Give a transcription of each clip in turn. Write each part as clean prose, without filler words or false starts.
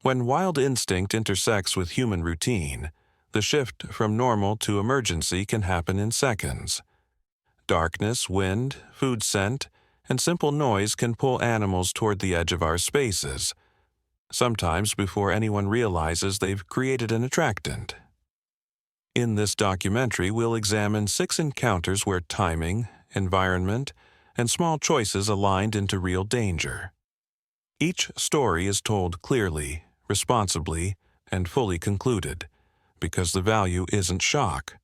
When wild instinct intersects with human routine, the shift from normal to emergency can happen in seconds. Darkness, wind, food scent, and simple noise can pull animals toward the edge of our spaces, sometimes before anyone realizes they've created an attractant. In this documentary, we'll examine 6 encounters where timing, environment, and small choices aligned into real danger. Each story is told clearly, responsibly, and fully concluded, because the value isn't shock.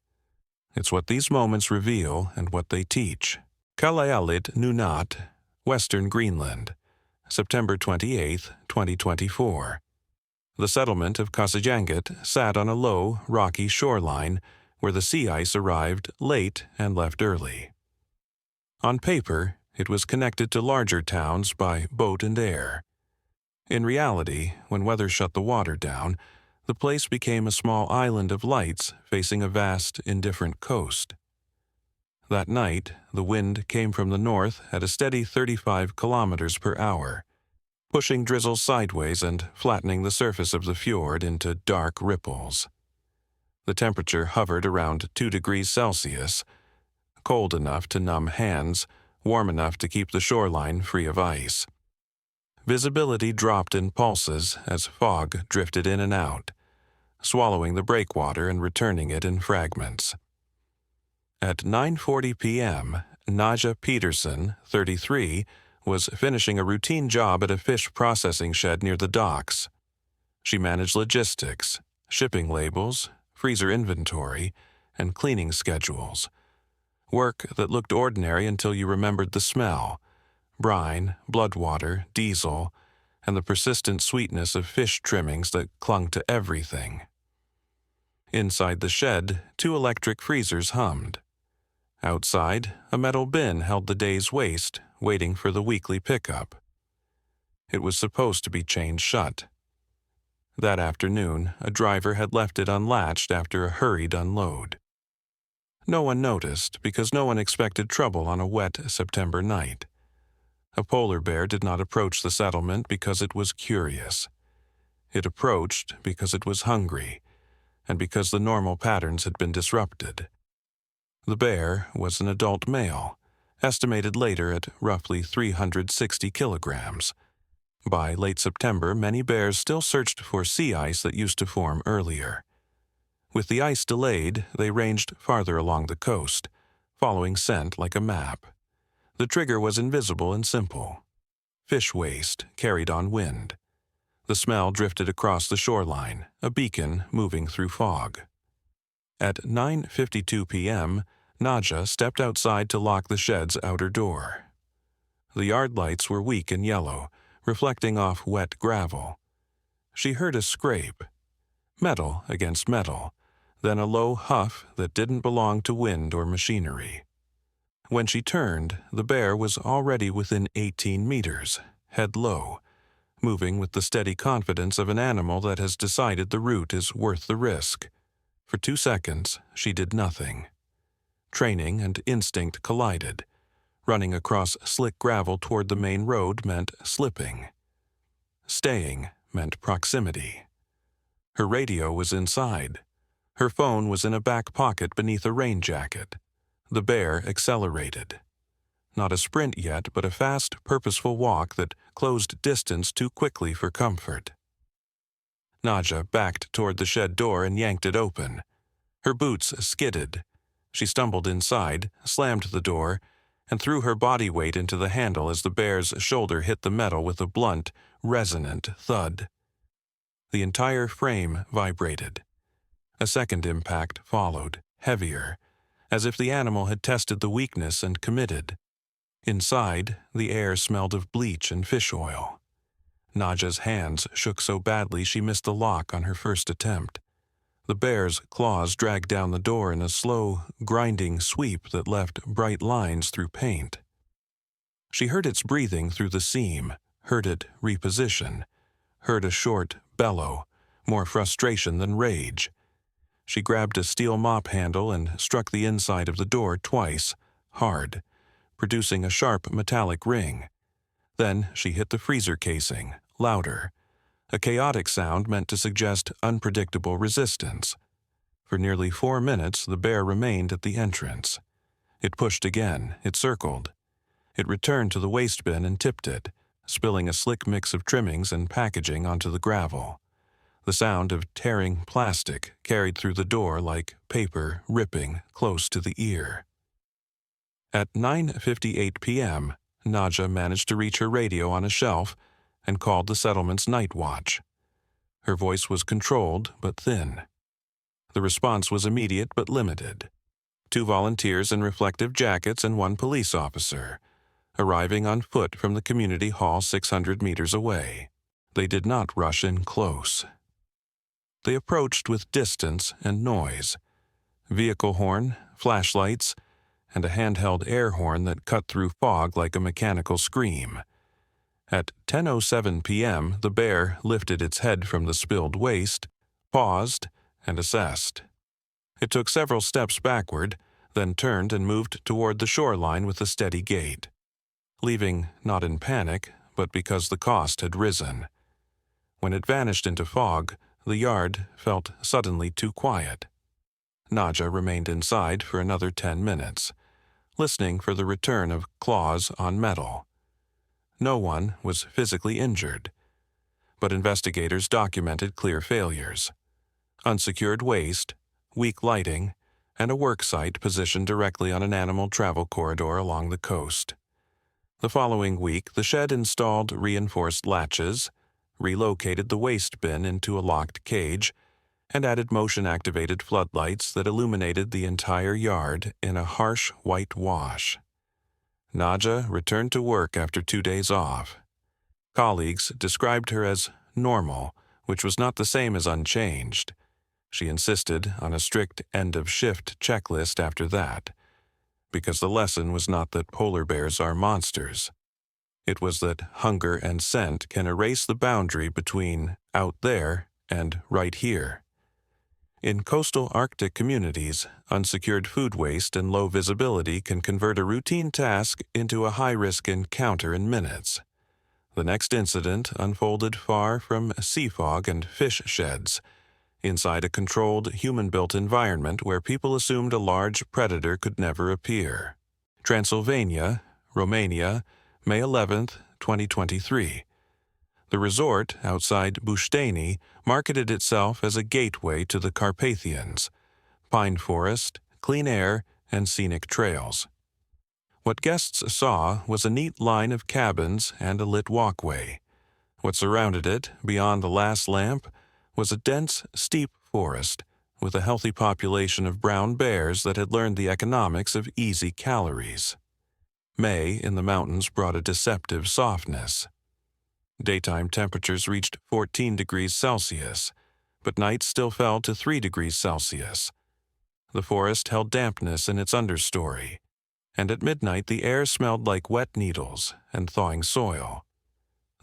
It's what these moments reveal and what they teach. Kalaallit Nunaat, Western Greenland, September 28, 2024. The settlement of Kasijangit sat on a low, rocky shoreline where the sea ice arrived late and left early. On paper, it was connected to larger towns by boat and air. In reality, when weather shut the water down, the place became a small island of lights facing a vast, indifferent coast. That night, the wind came from the north at a steady 35 kilometers per hour, pushing drizzle sideways and flattening the surface of the fjord into dark ripples. The temperature hovered around 2 degrees Celsius, cold enough to numb hands, warm enough to keep the shoreline free of ice. Visibility dropped in pulses as fog drifted in and out, swallowing the breakwater and returning it in fragments. At 9:40 p.m., Naja Peterson, 33, was finishing a routine job at a fish processing shed near the docks. She managed logistics, shipping labels, freezer inventory, and cleaning schedules. Work that looked ordinary until you remembered the smell: brine, bloodwater, diesel, and the persistent sweetness of fish trimmings that clung to everything. Inside the shed, 2 electric freezers hummed. Outside, a metal bin held the day's waste, waiting for the weekly pickup. It was supposed to be chained shut. That afternoon, a driver had left it unlatched after a hurried unload. No one noticed because no one expected trouble on a wet September night. A polar bear did not approach the settlement because it was curious. It approached because it was hungry, and because the normal patterns had been disrupted. The bear was an adult male, estimated later at roughly 360 kilograms. By late September, many bears still searched for sea ice that used to form earlier. With the ice delayed, they ranged farther along the coast, following scent like a map. The trigger was invisible and simple. Fish waste carried on wind. The smell drifted across the shoreline, a beacon moving through fog. At 9:52 p.m., Naja stepped outside to lock the shed's outer door. The yard lights were weak and yellow, reflecting off wet gravel. She heard a scrape, metal against metal, then a low huff that didn't belong to wind or machinery. When she turned, the bear was already within 18 meters, head low, moving with the steady confidence of an animal that has decided the route is worth the risk. For 2 seconds, she did nothing. Training and instinct collided. Running across slick gravel toward the main road meant slipping. Staying meant proximity. Her radio was inside. Her phone was in a back pocket beneath a rain jacket. The bear accelerated. Not a sprint yet, but a fast, purposeful walk that closed distance too quickly for comfort. Naja backed toward the shed door and yanked it open. Her boots skidded. She stumbled inside, slammed the door, and threw her body weight into the handle as the bear's shoulder hit the metal with a blunt, resonant thud. The entire frame vibrated. A second impact followed, heavier, as if the animal had tested the weakness and committed. Inside, the air smelled of bleach and fish oil. Naja's hands shook so badly she missed the lock on her first attempt. The bear's claws dragged down the door in a slow, grinding sweep that left bright lines through paint. She heard its breathing through the seam, heard it reposition, heard a short bellow, more frustration than rage. She grabbed a steel mop handle and struck the inside of the door twice, hard, producing a sharp metallic ring. Then she hit the freezer casing, louder. a chaotic sound meant to suggest unpredictable resistance. For nearly 4 minutes, the bear remained at the entrance. It pushed again, it circled. It returned to the waste bin and tipped it, spilling a slick mix of trimmings and packaging onto the gravel. The sound of tearing plastic carried through the door like paper ripping close to the ear. At 9:58 p.m., Nadja managed to reach her radio on a shelf and called the settlement's night watch. Her voice was controlled but thin. The response was immediate but limited. 2 volunteers in reflective jackets and 1 police officer, arriving on foot from the community hall 600 meters away. They did not rush in close. They approached with distance and noise. Vehicle horn, flashlights, and a handheld air horn that cut through fog like a mechanical scream. At 10:07 p.m., the bear lifted its head from the spilled waste, paused, and assessed. It took several steps backward, then turned and moved toward the shoreline with a steady gait, leaving not in panic, but because the cost had risen. When it vanished into fog, the yard felt suddenly too quiet. Nadja remained inside for another 10 minutes, listening for the return of claws on metal. No one was physically injured, but investigators documented clear failures: unsecured waste, weak lighting, and a work site positioned directly on an animal travel corridor along the coast. The following week, the shed installed reinforced latches, relocated the waste bin into a locked cage, and added motion-activated floodlights that illuminated the entire yard in a harsh white wash. Nadja returned to work after 2 days off. Colleagues described her as normal, which was not the same as unchanged. She insisted on a strict end-of-shift checklist after that, because the lesson was not that polar bears are monsters. It was that hunger and scent can erase the boundary between out there and right here. In coastal Arctic communities, unsecured food waste and low visibility can convert a routine task into a high-risk encounter in minutes. The next incident unfolded far from sea fog and fish sheds, inside a controlled, human-built environment where people assumed a large predator could never appear. Transylvania, Romania, May 11, 2023. The resort outside Bușteni marketed itself as a gateway to the Carpathians: pine forest, clean air, and scenic trails. What guests saw was a neat line of cabins and a lit walkway. What surrounded it, beyond the last lamp, was a dense, steep forest with a healthy population of brown bears that had learned the economics of easy calories. May in the mountains brought a deceptive softness. Daytime temperatures reached 14 degrees Celsius, but nights still fell to 3 degrees Celsius. The forest held dampness in its understory, and at midnight the air smelled like wet needles and thawing soil.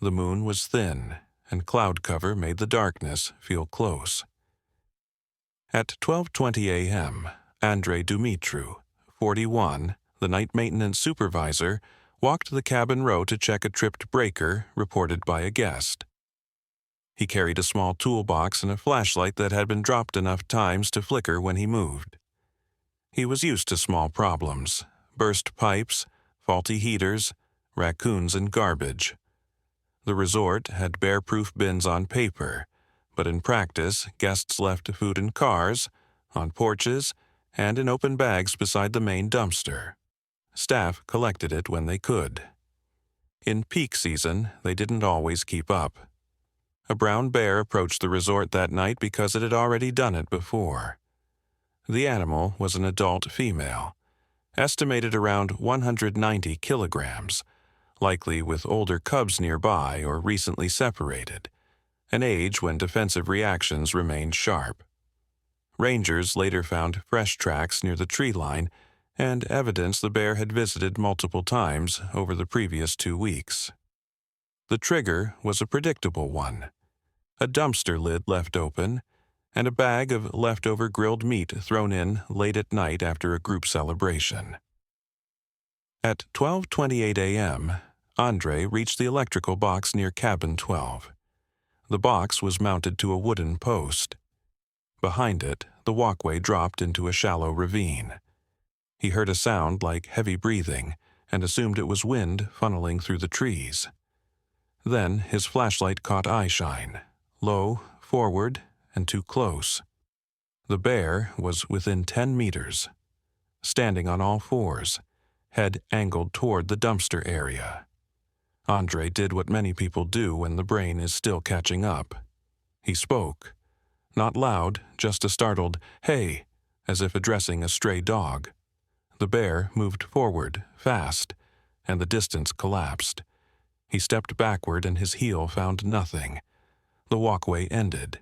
The moon was thin, and cloud cover made the darkness feel close. At 12:20 a.m., Andrei Dumitru, 41, the night maintenance supervisor, walked the cabin row to check a tripped breaker reported by a guest. He carried a small toolbox and a flashlight that had been dropped enough times to flicker when he moved. He was used to small problems: burst pipes, faulty heaters, raccoons, and garbage. The resort had bear-proof bins on paper, but in practice, guests left food in cars, on porches, and in open bags beside the main dumpster. Staff collected it when they could. In peak season, they didn't always keep up. A brown bear approached the resort that night because it had already done it before. The animal was an adult female, estimated around 190 kilograms, likely with older cubs nearby or recently separated, an age when defensive reactions remained sharp. Rangers later found fresh tracks near the tree line and evidence the bear had visited multiple times over the previous 2 weeks. The trigger was a predictable one: a dumpster lid left open, and a bag of leftover grilled meat thrown in late at night after a group celebration. At 12:28 a.m., Andrei reached the electrical box near cabin 12. The box was mounted to a wooden post. Behind it, the walkway dropped into a shallow ravine. He heard a sound like heavy breathing and assumed it was wind funneling through the trees. Then his flashlight caught eyeshine, low, forward, and too close. The bear was within 10 meters, standing on all fours, head angled toward the dumpster area. Andre did what many people do when the brain is still catching up. He spoke. Not loud, just a startled, "Hey," as if addressing a stray dog. The bear moved forward, fast, and the distance collapsed. He stepped backward and his heel found nothing. The walkway ended.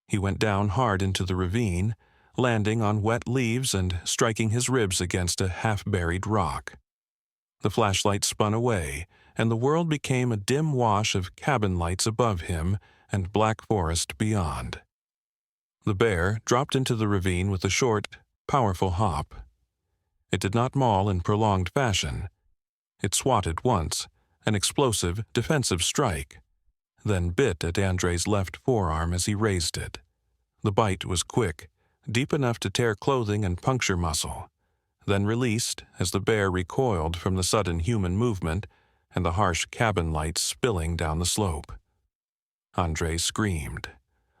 He went down hard into the ravine, landing on wet leaves and striking his ribs against a half-buried rock. The flashlight spun away, and the world became a dim wash of cabin lights above him and black forest beyond. The bear dropped into the ravine with a short, powerful hop. It did not maul in prolonged fashion. It swatted once, an explosive, defensive strike, then bit at Andre's left forearm as he raised it. The bite was quick, deep enough to tear clothing and puncture muscle, then released as the bear recoiled from the sudden human movement and the harsh cabin lights spilling down the slope. Andre screamed,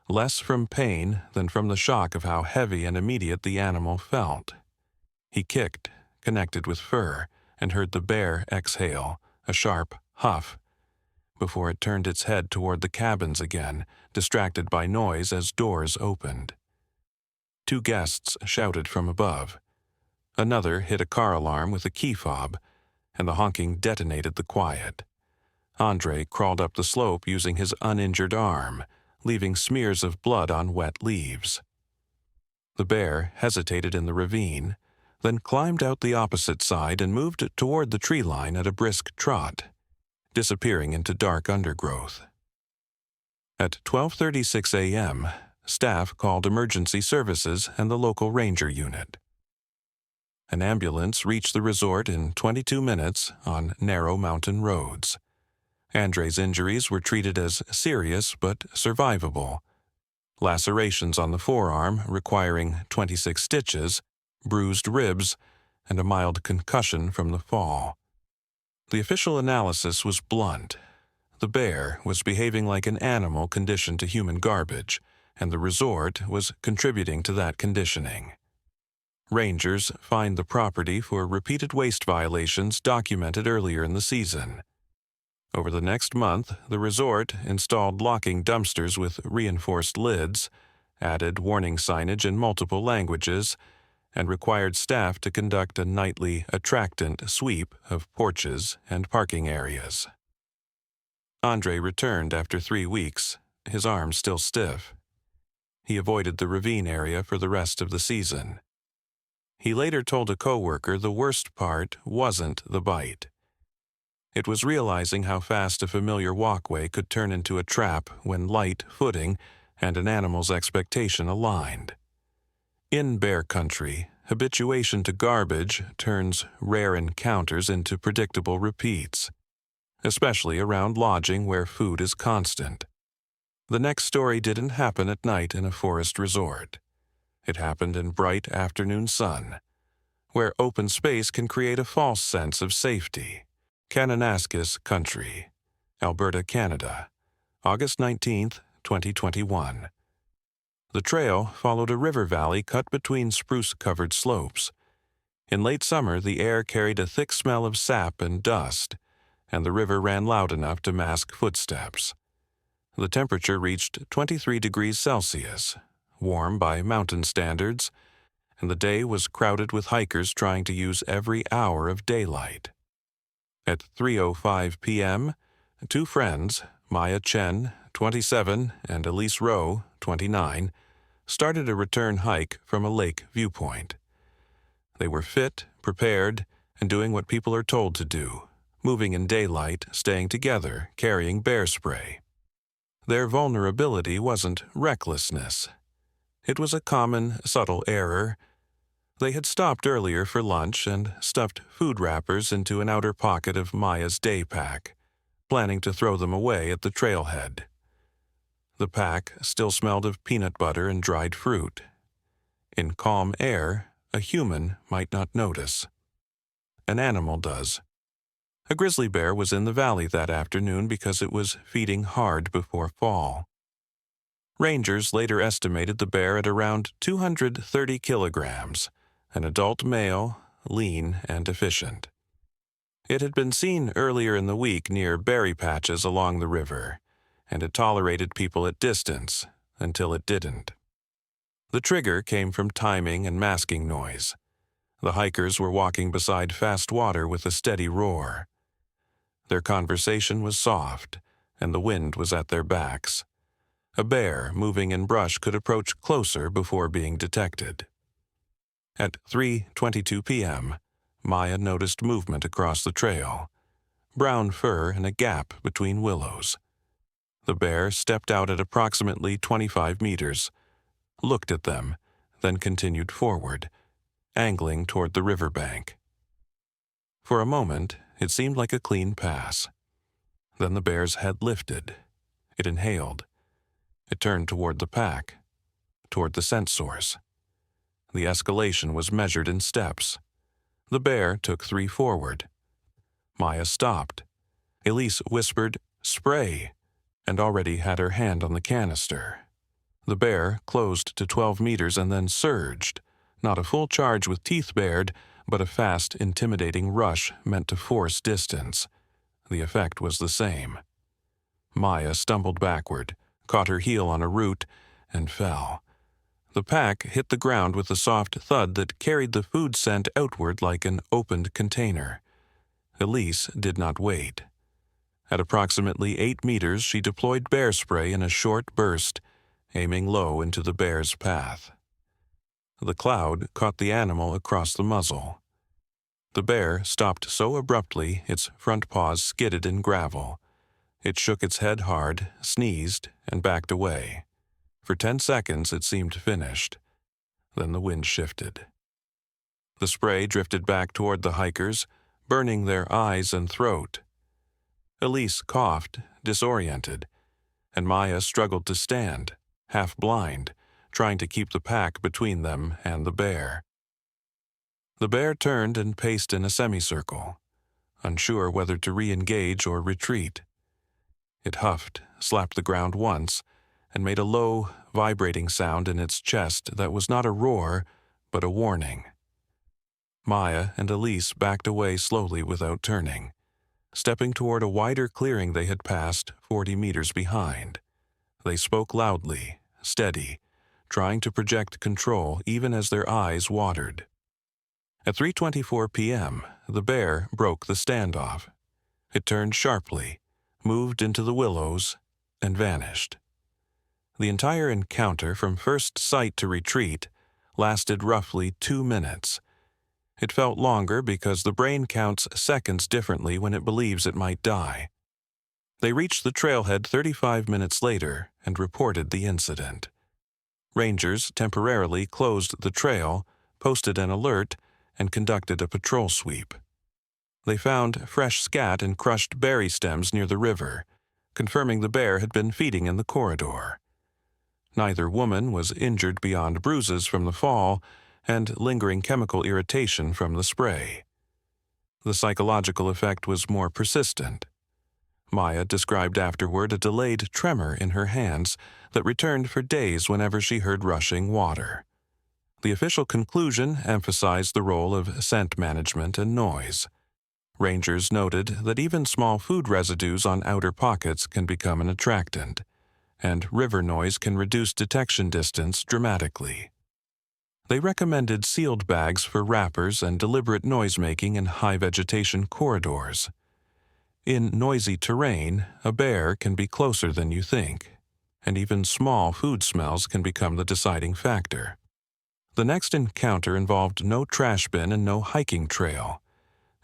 less from pain than from the shock of how heavy and immediate the animal felt. He kicked, connected with fur, and heard the bear exhale, a sharp huff, before it turned its head toward the cabins again, distracted by noise as doors opened. 2 guests shouted from above. Another hit a car alarm with a key fob, and the honking detonated the quiet. Andre crawled up the slope using his uninjured arm, leaving smears of blood on wet leaves. The bear hesitated in the ravine, then climbed out the opposite side and moved toward the tree line at a brisk trot, disappearing into dark undergrowth. At 12:36 a.m., staff called emergency services and the local ranger unit. An ambulance reached the resort in 22 minutes on narrow mountain roads. Andre's injuries were treated as serious but survivable. Lacerations on the forearm requiring 26 stitches, bruised ribs, and a mild concussion from the fall. The official analysis was blunt. The bear was behaving like an animal conditioned to human garbage, and the resort was contributing to that conditioning. Rangers fined the property for repeated waste violations documented earlier in the season. Over the next month, the resort installed locking dumpsters with reinforced lids, added warning signage in multiple languages, and required staff to conduct a nightly attractant sweep of porches and parking areas. Andre returned after 3 weeks, his arm still stiff. He avoided the ravine area for the rest of the season. He later told a coworker the worst part wasn't the bite. It was realizing how fast a familiar walkway could turn into a trap when light, footing, and an animal's expectation aligned. In bear country, habituation to garbage turns rare encounters into predictable repeats, especially around lodging where food is constant. The next story didn't happen at night in a forest resort. It happened in bright afternoon sun, where open space can create a false sense of safety. Kananaskis Country, Alberta, Canada, August 19, 2021. The trail followed a river valley cut between spruce-covered slopes. In late summer, the air carried a thick smell of sap and dust, and the river ran loud enough to mask footsteps. The temperature reached 23 degrees Celsius, warm by mountain standards, and the day was crowded with hikers trying to use every hour of daylight. At 3:05 p.m., 2 friends, Maya Chen, 27, and Elise Rowe, 29, started a return hike from a lake viewpoint. They were fit, prepared, and doing what people are told to do, moving in daylight, staying together, carrying bear spray. Their vulnerability wasn't recklessness. It was a common, subtle error. They had stopped earlier for lunch and stuffed food wrappers into an outer pocket of Maya's day pack, planning to throw them away at the trailhead. The pack still smelled of peanut butter and dried fruit. In calm air, a human might not notice. An animal does. A grizzly bear was in the valley that afternoon because it was feeding hard before fall. Rangers later estimated the bear at around 230 kilograms, an adult male, lean and efficient. It had been seen earlier in the week near berry patches along the river, and it tolerated people at distance until it didn't. The trigger came from timing and masking noise. The hikers were walking beside fast water with a steady roar. Their conversation was soft, and the wind was at their backs. A bear moving in brush could approach closer before being detected. At 3:22 p.m., Maya noticed movement across the trail, brown fur and a gap between willows. The bear stepped out at approximately 25 meters, looked at them, then continued forward, angling toward the riverbank. For a moment, it seemed like a clean pass. Then the bear's head lifted. It inhaled. It turned toward the pack, toward the scent source. The escalation was measured in steps. The bear took 3 forward. Maya stopped. Elise whispered, "Spray," and already had her hand on the canister. The bear closed to 12 meters and then surged, not a full charge with teeth bared, but a fast, intimidating rush meant to force distance. The effect was the same. Maya stumbled backward, caught her heel on a root, and fell. The pack hit the ground with a soft thud that carried the food scent outward like an opened container. Elise did not wait. At approximately 8 meters, she deployed bear spray in a short burst, aiming low into the bear's path. The cloud caught the animal across the muzzle. The bear stopped so abruptly its front paws skidded in gravel. It shook its head hard, sneezed, and backed away. For 10 seconds it seemed finished. Then the wind shifted. The spray drifted back toward the hikers, burning their eyes and throat. Elise coughed, disoriented, and Maya struggled to stand, half blind, trying to keep the pack between them and the bear. The bear turned and paced in a semicircle, unsure whether to re-engage or retreat. It huffed, slapped the ground once, and made a low, vibrating sound in its chest that was not a roar, but a warning. Maya and Elise backed away slowly without turning, stepping toward a wider clearing they had passed 40 meters behind. They spoke loudly, steady, trying to project control even as their eyes watered. At 3:24 p.m., the bear broke the standoff. It turned sharply, moved into the willows, and vanished. The entire encounter from first sight to retreat lasted roughly 2 minutes. It felt longer because the brain counts seconds differently when it believes it might die. They reached the trailhead 35 minutes later and reported the incident. Rangers temporarily closed the trail, posted an alert, and conducted a patrol sweep. They found fresh scat and crushed berry stems near the river, confirming the bear had been feeding in the corridor. Neither woman was injured beyond bruises from the fall and lingering chemical irritation from the spray. The psychological effect was more persistent. Maya described afterward a delayed tremor in her hands that returned for days whenever she heard rushing water. The official conclusion emphasized the role of scent management and noise. Rangers noted that even small food residues on outer pockets can become an attractant, and river noise can reduce detection distance dramatically. They recommended sealed bags for wrappers and deliberate noise-making in high vegetation corridors. In noisy terrain, a bear can be closer than you think, and even small food smells can become the deciding factor. The next encounter involved no trash bin and no hiking trail.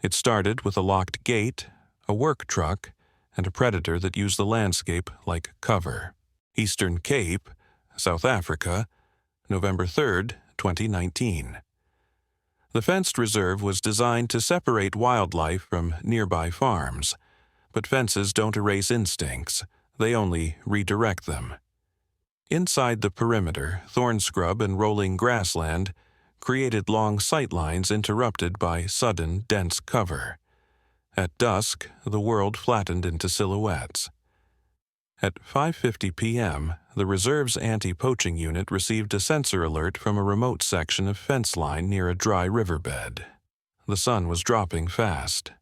It started with a locked gate, a work truck, and a predator that used the landscape like cover. Eastern Cape, South Africa, November 3, 2019. The fenced reserve was designed to separate wildlife from nearby farms, but fences don't erase instincts, they only redirect them. Inside the perimeter, thorn scrub and rolling grassland created long sight lines interrupted by sudden, dense cover. At dusk, the world flattened into silhouettes. At 5:50 p.m., the reserve's anti-poaching unit received a sensor alert from a remote section of fence line near a dry riverbed. The sun was dropping fast.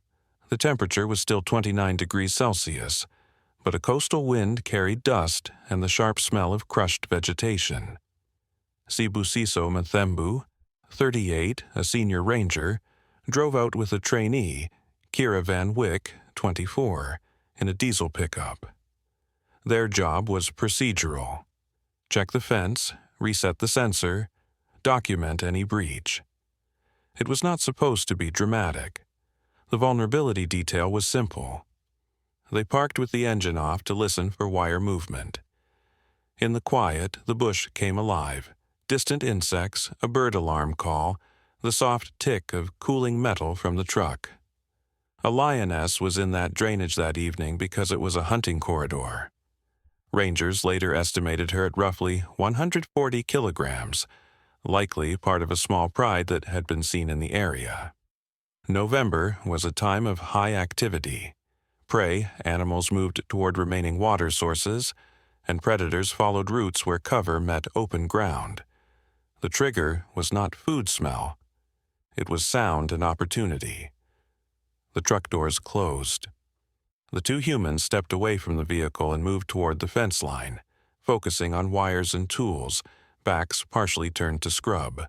The temperature was still 29 degrees Celsius, but a coastal wind carried dust and the sharp smell of crushed vegetation. Sibusiso Mathembu, 38, a senior ranger, drove out with a trainee, Kira Van Wyck, 24, in a diesel pickup. Their job was procedural. Check the fence, reset the sensor, document any breach. It was not supposed to be dramatic. The vulnerability detail was simple. They parked with the engine off to listen for wire movement. In the quiet, the bush came alive. Distant insects, a bird alarm call, the soft tick of cooling metal from the truck. A lioness was in that drainage that evening because it was a hunting corridor. Rangers later estimated her at roughly 140 kilograms, likely part of a small pride that had been seen in the area. November was a time of high activity. Prey animals moved toward remaining water sources, and predators followed routes where cover met open ground. The trigger was not food smell. It was sound and opportunity. The truck doors closed. The two humans stepped away from the vehicle and moved toward the fence line, focusing on wires and tools, backs partially turned to scrub.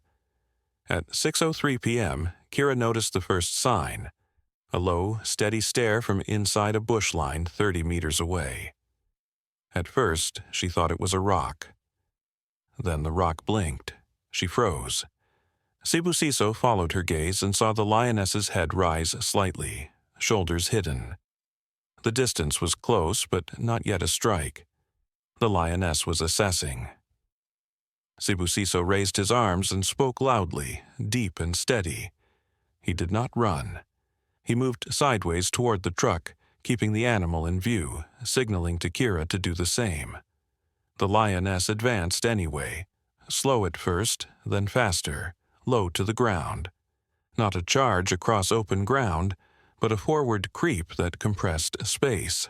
At 6:03 p.m., Kira noticed the first sign, a low, steady stare from inside a bush line 30 meters away. At first, she thought it was a rock. Then the rock blinked. She froze. Sibusiso followed her gaze and saw the lioness's head rise slightly, shoulders hidden. The distance was close, but not yet a strike. The lioness was assessing. Sibusiso raised his arms and spoke loudly, deep and steady. He did not run. He moved sideways toward the truck, keeping the animal in view, signaling to Kira to do the same. The lioness advanced anyway, slow at first, then faster, low to the ground. Not a charge across open ground, but a forward creep that compressed space.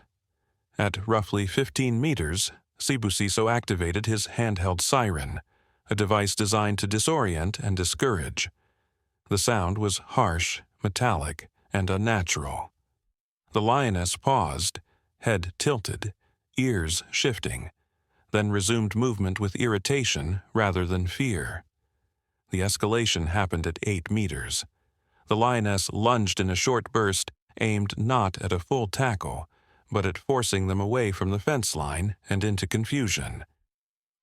At roughly 15 meters, Sibusiso activated his handheld siren, a device designed to disorient and discourage. The sound was harsh, metallic, and unnatural. The lioness paused, head tilted, ears shifting, then resumed movement with irritation rather than fear. The escalation happened at 8 meters. The lioness lunged in a short burst, aimed not at a full tackle, but at forcing them away from the fence line and into confusion.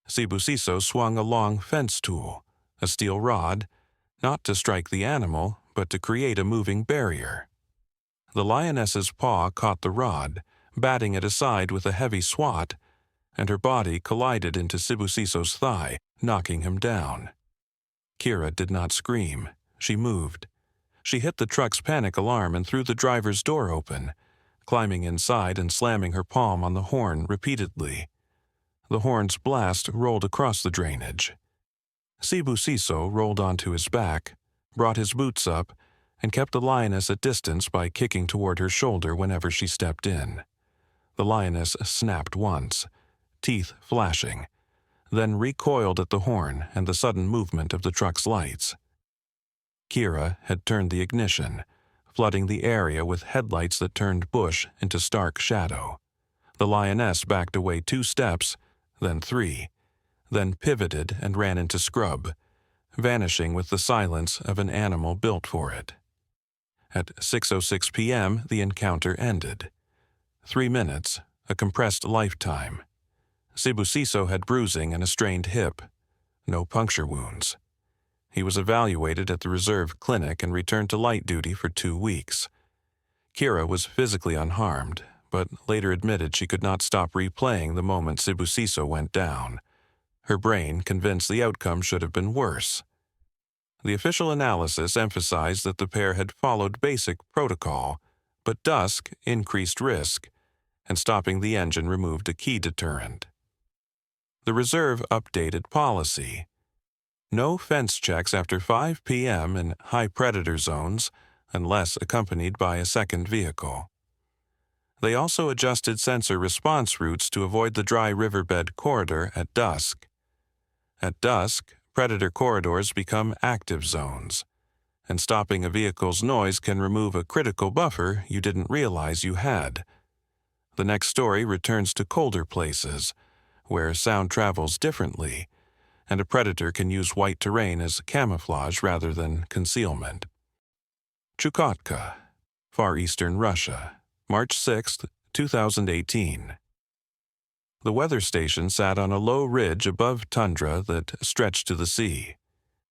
Sibusiso swung a long fence tool, a steel rod, not to strike the animal, but to create a moving barrier. The lioness's paw caught the rod, batting it aside with a heavy swat, and her body collided into Sibusiso's thigh, knocking him down. Kira did not scream. She moved. She hit the truck's panic alarm and threw the driver's door open, climbing inside and slamming her palm on the horn repeatedly. The horn's blast rolled across the drainage. Sibusiso rolled onto his back, brought his boots up, and kept the lioness at distance by kicking toward her shoulder whenever she stepped in. The lioness snapped once, teeth flashing, then recoiled at the horn and the sudden movement of the truck's lights. Kira had turned the ignition, flooding the area with headlights that turned bush into stark shadow. The lioness backed away 2 steps, then 3, then pivoted and ran into scrub, vanishing with the silence of an animal built for it. At 6:06 p.m., the encounter ended. 3 minutes, a compressed lifetime. Sibusiso had bruising and a strained hip. No puncture wounds. He was evaluated at the reserve clinic and returned to light duty for 2 weeks. Kira was physically unharmed, but later admitted she could not stop replaying the moment Sibusiso went down. Her brain convinced the outcome should have been worse. The official analysis emphasized that the pair had followed basic protocol, but dusk increased risk, and stopping the engine removed a key deterrent. The reserve updated policy. No fence checks after 5 p.m. in high predator zones unless accompanied by a second vehicle. They also adjusted sensor response routes to avoid the dry riverbed corridor at dusk. At dusk, predator corridors become active zones, and stopping a vehicle's noise can remove a critical buffer you didn't realize you had. The next story returns to colder places, where sound travels differently, and a predator can use white terrain as camouflage rather than concealment. Chukotka, Far Eastern Russia, March 6, 2018. The weather station sat on a low ridge above tundra that stretched to the sea.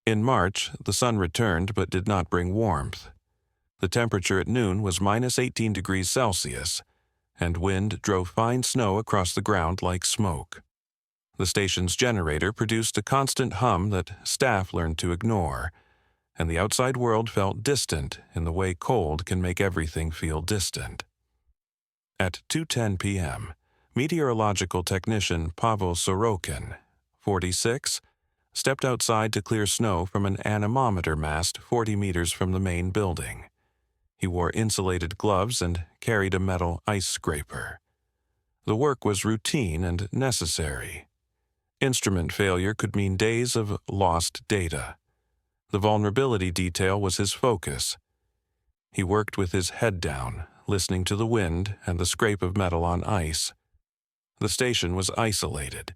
In March, the sun returned but did not bring warmth. The temperature at noon was -18 degrees Celsius, and wind drove fine snow across the ground like smoke. The station's generator produced a constant hum that staff learned to ignore, and the outside world felt distant in the way cold can make everything feel distant. At 2:10 p.m., meteorological technician Pavel Sorokin, 46, stepped outside to clear snow from an anemometer mast 40 meters from the main building. He wore insulated gloves and carried a metal ice scraper. The work was routine and necessary. Instrument failure could mean days of lost data. The vulnerability detail was his focus. He worked with his head down, listening to the wind and the scrape of metal on ice. The station was isolated.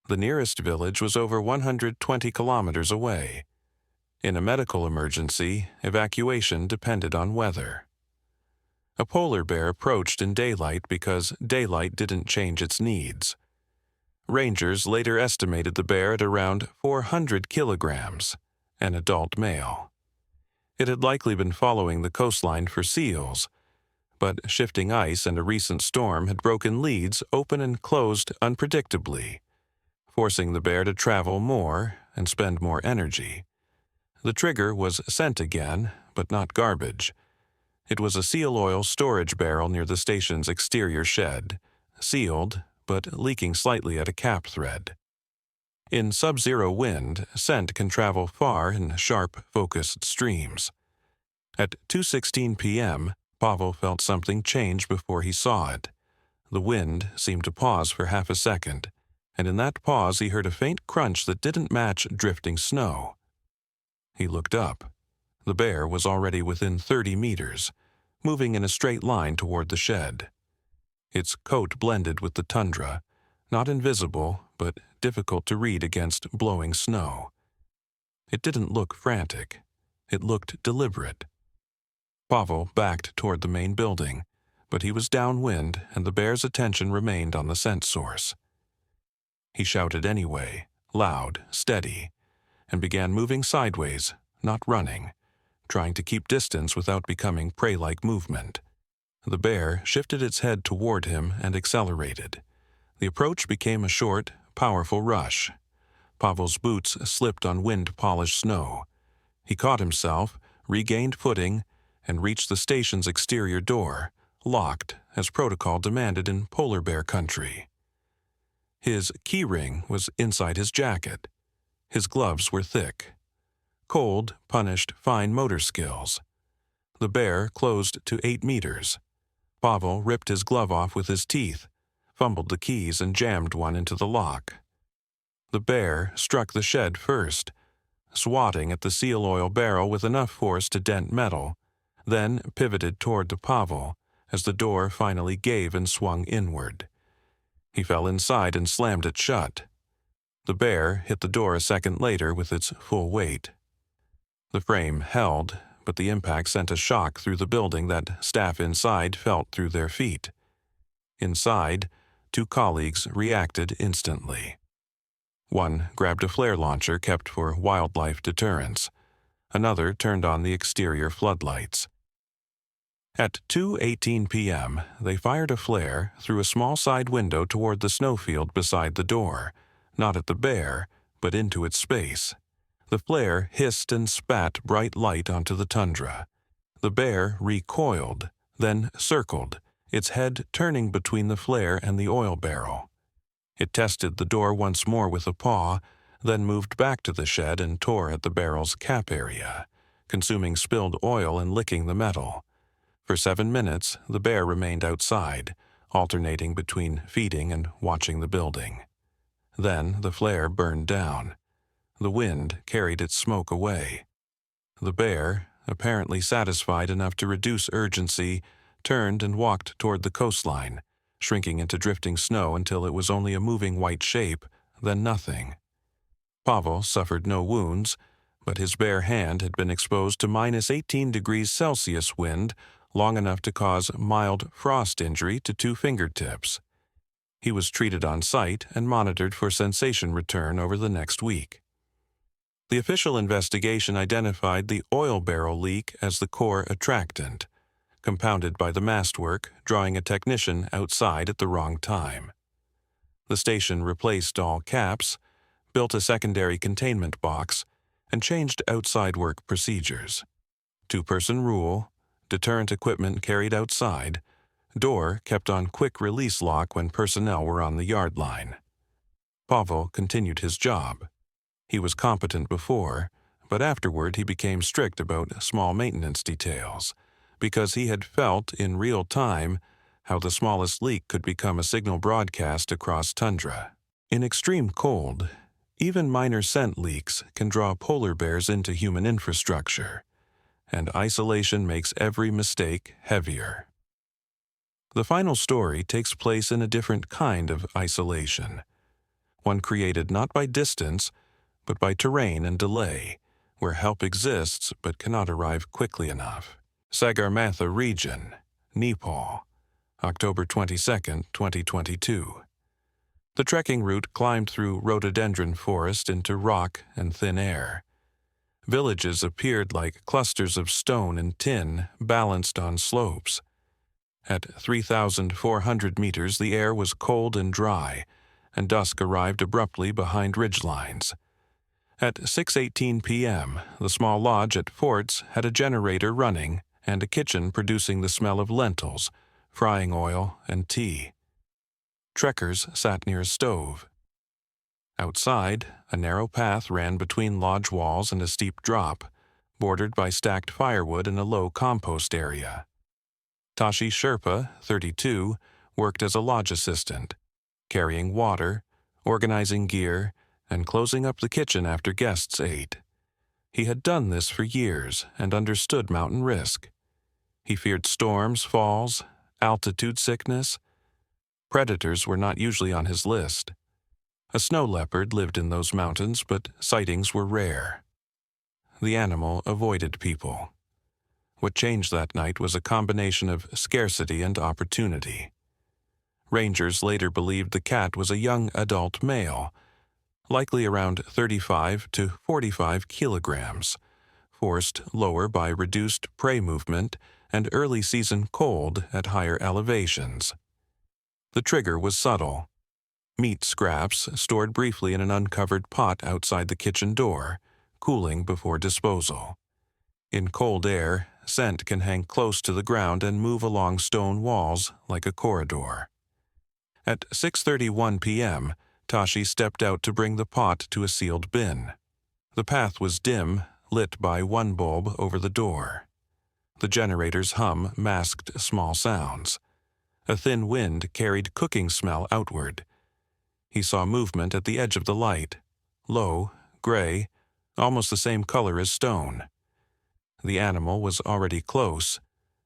The nearest village was over 120 kilometers away. In a medical emergency, evacuation depended on weather. A polar bear approached in daylight because daylight didn't change its needs. Rangers later estimated the bear at around 400 kilograms, an adult male. It had likely been following the coastline for seals, but shifting ice and a recent storm had broken leads open and closed unpredictably, forcing the bear to travel more and spend more energy. The trigger was scent again, but not garbage. It was a seal oil storage barrel near the station's exterior shed, sealed, but leaking slightly at a cap thread. In sub-zero wind, scent can travel far in sharp, focused streams. At 2:16 p.m., Pavel felt something change before he saw it. The wind seemed to pause for half a second, and in that pause he heard a faint crunch that didn't match drifting snow. He looked up. The bear was already within 30 meters, moving in a straight line toward the shed. Its coat blended with the tundra, not invisible, but difficult to read against blowing snow. It didn't look frantic. It looked deliberate. Pavel backed toward the main building, but he was downwind and the bear's attention remained on the scent source. He shouted anyway, loud, steady, and began moving sideways, not running, trying to keep distance without becoming prey-like movement. The bear shifted its head toward him and accelerated. The approach became a short, powerful rush. Pavel's boots slipped on wind-polished snow. He caught himself, regained footing, and reached the station's exterior door, locked as protocol demanded in polar bear country. His key ring was inside his jacket. His gloves were thick. Cold punished fine motor skills. The bear closed to 8 meters. Pavel ripped his glove off with his teeth, fumbled the keys and jammed one into the lock. The bear struck the shed first, swatting at the seal oil barrel with enough force to dent metal, then pivoted toward the Pavel as the door finally gave and swung inward. He fell inside and slammed it shut. The bear hit the door a second later with its full weight. The frame held, but the impact sent a shock through the building that staff inside felt through their feet. Inside, 2 colleagues reacted instantly. One grabbed a flare launcher kept for wildlife deterrence. Another turned on the exterior floodlights. At 2:18 p.m., they fired a flare through a small side window toward the snowfield beside the door, not at the bear, but into its space. The flare hissed and spat bright light onto the tundra. The bear recoiled, then circled, its head turning between the flare and the oil barrel. It tested the door once more with a paw, then moved back to the shed and tore at the barrel's cap area, consuming spilled oil and licking the metal. For 7 minutes, the bear remained outside, alternating between feeding and watching the building. Then the flare burned down. The wind carried its smoke away. The bear, apparently satisfied enough to reduce urgency, turned and walked toward the coastline, shrinking into drifting snow until it was only a moving white shape, then nothing. Pavel suffered no wounds, but his bare hand had been exposed to -18 degrees Celsius wind long enough to cause mild frost injury to 2 fingertips. He was treated on site and monitored for sensation return over the next week. The official investigation identified the oil barrel leak as the core attractant, compounded by the mastwork drawing a technician outside at the wrong time. The station replaced all caps, built a secondary containment box, and changed outside work procedures. 2-person rule, deterrent equipment carried outside, door kept on quick release lock when personnel were on the yard line. Pavel continued his job. He was competent before, but afterward he became strict about small maintenance details, because he had felt in real time how the smallest leak could become a signal broadcast across tundra. In extreme cold, even minor scent leaks can draw polar bears into human infrastructure, and isolation makes every mistake heavier. The final story takes place in a different kind of isolation, one created not by distance, but by terrain and delay, where help exists but cannot arrive quickly enough. Sagarmatha Region, Nepal, October 22, 2022. The trekking route climbed through rhododendron forest into rock and thin air. Villages appeared like clusters of stone and tin balanced on slopes. At 3,400 meters, the air was cold and dry, and dusk arrived abruptly behind ridgelines. At 6:18 p.m., the small lodge at Forts had a generator running and a kitchen producing the smell of lentils, frying oil, and tea. Trekkers sat near a stove. Outside, a narrow path ran between lodge walls and a steep drop, bordered by stacked firewood and a low compost area. Tashi Sherpa, 32, worked as a lodge assistant, carrying water, organizing gear, and closing up the kitchen after guests ate. He had done this for years and understood mountain risk. He feared storms, falls, altitude sickness. Predators were not usually on his list. A snow leopard lived in those mountains, but sightings were rare. The animal avoided people. What changed that night was a combination of scarcity and opportunity. Rangers later believed the cat was a young adult male, likely around 35 to 45 kilograms, forced lower by reduced prey movement and early-season cold at higher elevations. The trigger was subtle. Meat scraps stored briefly in an uncovered pot outside the kitchen door, cooling before disposal. In cold air, scent can hang close to the ground and move along stone walls like a corridor. At 6:31 p.m., Tashi stepped out to bring the pot to a sealed bin. The path was dim, lit by one bulb over the door. The generator's hum masked small sounds. A thin wind carried cooking smell outward. He saw movement at the edge of the light, low, gray, almost the same color as stone. The animal was already close,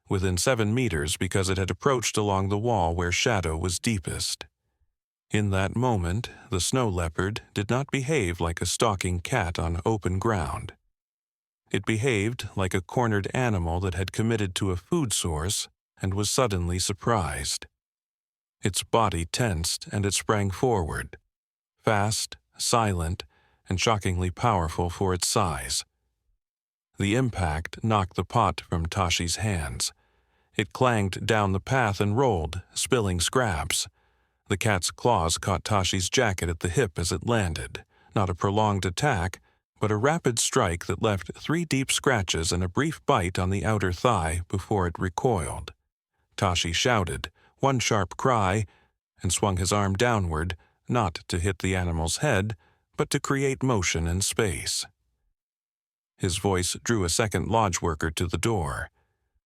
within 7 meters because it had approached along the wall where shadow was deepest. In that moment, the snow leopard did not behave like a stalking cat on open ground. It behaved like a cornered animal that had committed to a food source and was suddenly surprised. Its body tensed and it sprang forward, fast, silent, and shockingly powerful for its size. The impact knocked the pot from Tashi's hands. It clanged down the path and rolled, spilling scraps. The cat's claws caught Tashi's jacket at the hip as it landed, not a prolonged attack, but a rapid strike that left 3 deep scratches and a brief bite on the outer thigh before it recoiled. Tashi shouted, one sharp cry, and swung his arm downward, not to hit the animal's head, but to create motion in space. His voice drew a second lodge worker to the door.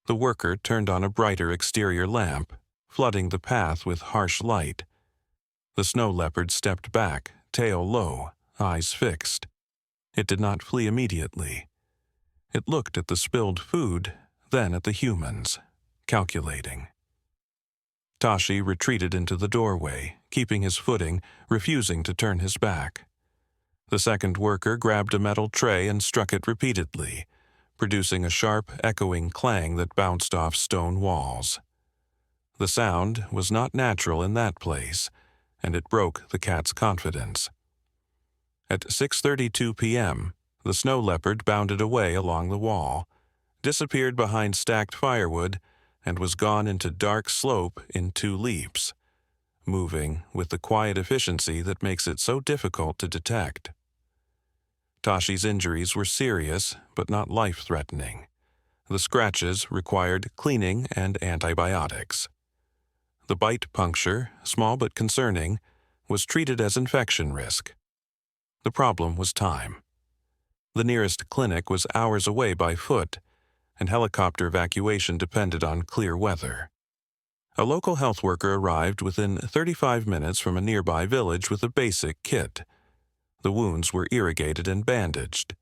The worker turned on a brighter exterior lamp, flooding the path with harsh light. The snow leopard stepped back, tail low, eyes fixed. It did not flee immediately. It looked at the spilled food, then at the humans, calculating. Tashi retreated into the doorway, keeping his footing, refusing to turn his back. The second worker grabbed a metal tray and struck it repeatedly, producing a sharp, echoing clang that bounced off stone walls. The sound was not natural in that place, and it broke the cat's confidence. At 6:32 p.m., the snow leopard bounded away along the wall, disappeared behind stacked firewood, and was gone into dark slope in 2 leaps, moving with the quiet efficiency that makes it so difficult to detect. Tashi's injuries were serious, but not life-threatening. The scratches required cleaning and antibiotics. The bite puncture, small but concerning, was treated as infection risk. The problem was time. The nearest clinic was hours away by foot, and helicopter evacuation depended on clear weather. A local health worker arrived within 35 minutes from a nearby village with a basic kit. The wounds were irrigated and bandaged.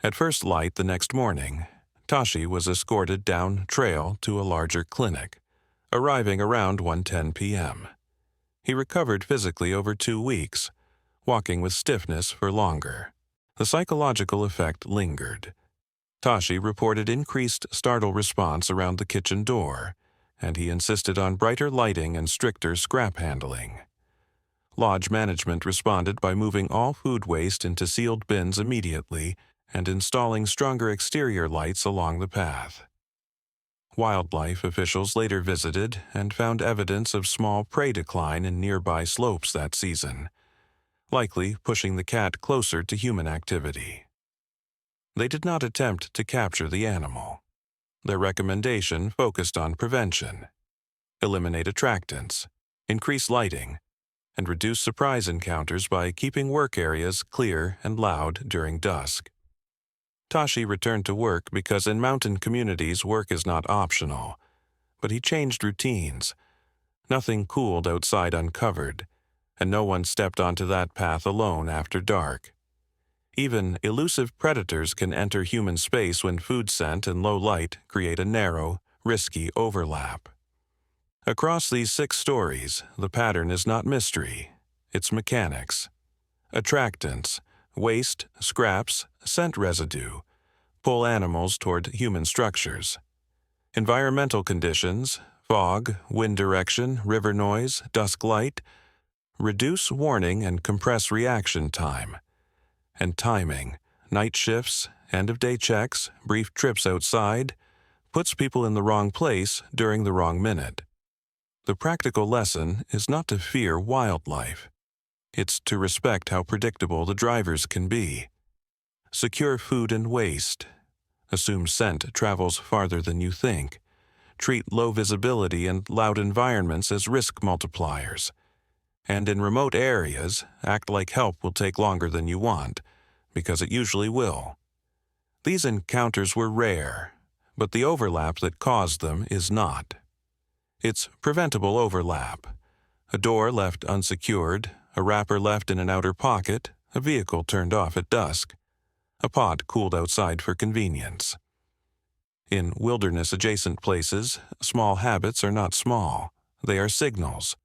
At first light the next morning, Tashi was escorted down trail to a larger clinic, arriving around 1:10 p.m. He recovered physically over 2 weeks, walking with stiffness for longer. The psychological effect lingered. Tashi reported increased startle response around the kitchen door, and he insisted on brighter lighting and stricter scrap handling. Lodge management responded by moving all food waste into sealed bins immediately and installing stronger exterior lights along the path. Wildlife officials later visited and found evidence of small prey decline in nearby slopes that season, likely pushing the cat closer to human activity. They did not attempt to capture the animal. Their recommendation focused on prevention: eliminate attractants, increase lighting, and reduce surprise encounters by keeping work areas clear and loud during dusk. Tashi returned to work because in mountain communities work is not optional, but he changed routines. Nothing cooled outside uncovered, and no one stepped onto that path alone after dark. Even elusive predators can enter human space when food scent and low light create a narrow, risky overlap. Across these 6 stories, the pattern is not mystery, it's mechanics. Attractants, waste, scraps, scent residue, pull animals toward human structures. Environmental conditions, fog, wind direction, river noise, dusk light, reduce warning and compress reaction time. And timing, night shifts, end-of-day checks, brief trips outside, puts people in the wrong place during the wrong minute. The practical lesson is not to fear wildlife. It's to respect how predictable the drivers can be. Secure food and waste. Assume scent travels farther than you think. Treat low visibility and loud environments as risk multipliers. And in remote areas, act like help will take longer than you want, because it usually will. These encounters were rare, but the overlap that caused them is not. It's preventable overlap. A door left unsecured, a wrapper left in an outer pocket, a vehicle turned off at dusk, a pot cooled outside for convenience. In wilderness-adjacent places, small habits are not small. They are signals.